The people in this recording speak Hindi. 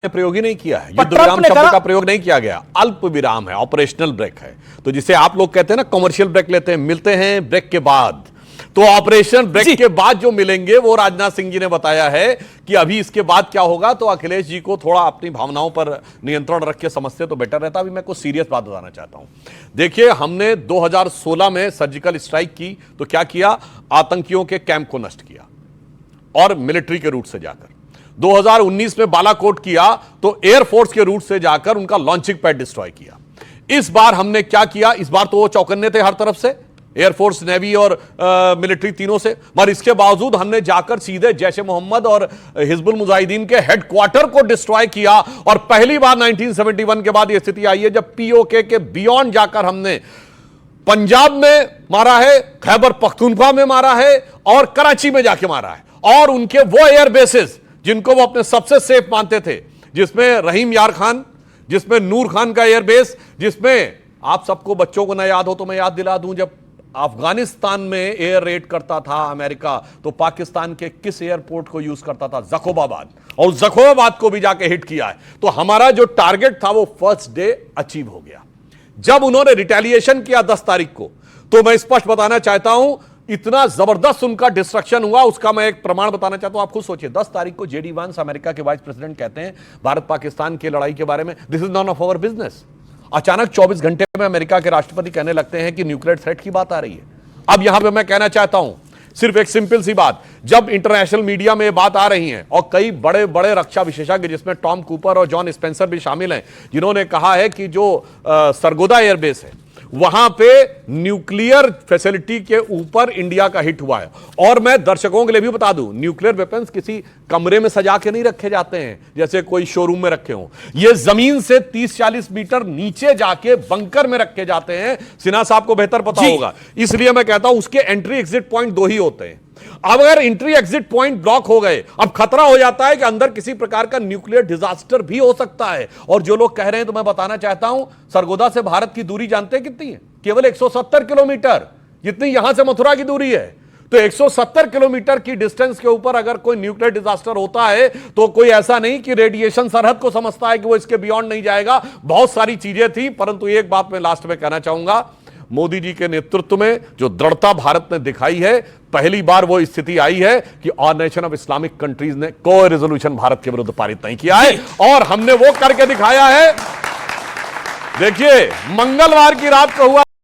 प्रयोग ही नहीं किया है, युद्ध विराम शब्द का प्रयोग नहीं किया गया। अल्प विराम है, ऑपरेशनल ब्रेक है। तो जिसे आप लोग कहते हैं ना कमर्शियल ब्रेक लेते हैं, मिलते हैं ब्रेक के बाद। तो ऑपरेशन ब्रेक के बाद जो मिलेंगे वो राजनाथ सिंह जी ने बताया है कि अभी इसके बाद क्या होगा। तो अखिलेश जी को थोड़ा अपनी भावनाओं पर नियंत्रण रख के समझते तो बेटर रहता। अभी मैं कुछ सीरियस बात बताना चाहता हूं। देखिए, हमने 2016 में सर्जिकल स्ट्राइक की तो क्या किया, आतंकियों के कैंप को नष्ट किया और मिलिट्री के रूट से जाकर। 2019 में बालाकोट किया तो एयरफोर्स के रूट से जाकर उनका लॉन्चिंग पैड डिस्ट्रॉय किया। इस बार हमने क्या किया, इस बार तो वो चौकन्ने थे हर तरफ से, एयरफोर्स, नेवी और मिलिट्री तीनों से, मगर इसके बावजूद हमने जाकर सीधे जैश-ए मोहम्मद और हिजबुल मुजाहिदीन के हेडक्वार्टर को डिस्ट्रॉय किया। और पहली बार 1971 के बाद यह स्थिति आई है जब पीओके के बियॉन्ड जाकर हमने पंजाब में मारा है, खैबर पख्तूनख्वा में मारा है और कराची में जाके मारा है। और उनके वो एयर बेसिस जिनको वो अपने सबसे सेफ मानते थे, जिसमें रहीम यार खान, जिसमें नूर खान का एयरबेस, जिसमें आप सबको बच्चों को न याद हो तो मैं याद दिला दूं, जब अफगानिस्तान में एयर रेड करता था अमेरिका तो पाकिस्तान के किस एयरपोर्ट को यूज करता था, जकोबाबाद, और जकोबाबाद को भी जाके हिट किया है। तो हमारा जो टारगेट था वो फर्स्ट डे अचीव हो गया। जब उन्होंने रिटेलिएशन किया 10 तारीख को, तो मैं स्पष्ट बताना चाहता हूं, इतना जबरदस्त उनका डिस्ट्रक्शन हुआ, उसका मैं एक प्रमाण बताना चाहता हूं। आप खुद सोचिए, 10 तारीख को जेडी वांस अमेरिका के वाइस प्रेसिडेंट कहते हैं भारत पाकिस्तान की लड़ाई के बारे में, this is none of our business. अचानक 24 घंटे में अमेरिका के राष्ट्रपति कहने लगते हैं कि न्यूक्लियर थ्रेट की बात आ रही है। अब यहां पे मैं कहना चाहता हूं सिर्फ एक सिंपल सी बात, जब इंटरनेशनल मीडिया में बात आ रही है और कई बड़े बड़े रक्षा विशेषज्ञ जिसमें टॉम कूपर और जॉन स्पेंसर भी शामिल हैं, जिन्होंने कहा है कि जो सरगोदा एयरबेस है वहां पे न्यूक्लियर फैसिलिटी के ऊपर इंडिया का हिट हुआ है। और मैं दर्शकों के लिए भी बता दूं, न्यूक्लियर वेपन्स किसी कमरे में सजा के नहीं रखे जाते हैं जैसे कोई शोरूम में रखे हों, ये जमीन से 30-40 मीटर नीचे जाके बंकर में रखे जाते हैं। सिन्हा साहब को बेहतर पता होगा, इसलिए मैं कहता हूं उसके एंट्री एग्जिट पॉइंट 2 ही होते हैं। अब अगर एंट्री एग्जिट पॉइंट ब्लॉक हो गए, अब खतरा हो जाता है कि अंदर किसी प्रकार का न्यूक्लियर डिजास्टर भी हो सकता है। और जो लोग कह रहे हैं, तो मैं बताना चाहता हूं, सरगोदा से भारत की दूरी जानते हैं कितनी है? केवल 170 किलोमीटर, जितनी यहां से मथुरा की दूरी है। तो 170 किलोमीटर की डिस्टेंस के ऊपर अगर कोई न्यूक्लियर डिजास्टर होता है तो कोई ऐसा नहीं कि रेडिएशन सरहद को समझता है कि वो इसके बियॉन्ड नहीं जाएगा। बहुत सारी चीजें थी, परंतु एक बात मैं लास्ट में कहना चाहूंगा, मोदी जी के नेतृत्व में जो दृढ़ता भारत ने दिखाई है, पहली बार वो स्थिति आई है कि ऑर्गेनाइजेशन ऑफ इस्लामिक कंट्रीज ने कोई रेजोल्यूशन भारत के विरुद्ध पारित नहीं किया है, और हमने वो करके दिखाया है। देखिए, मंगलवार की रात को हुआ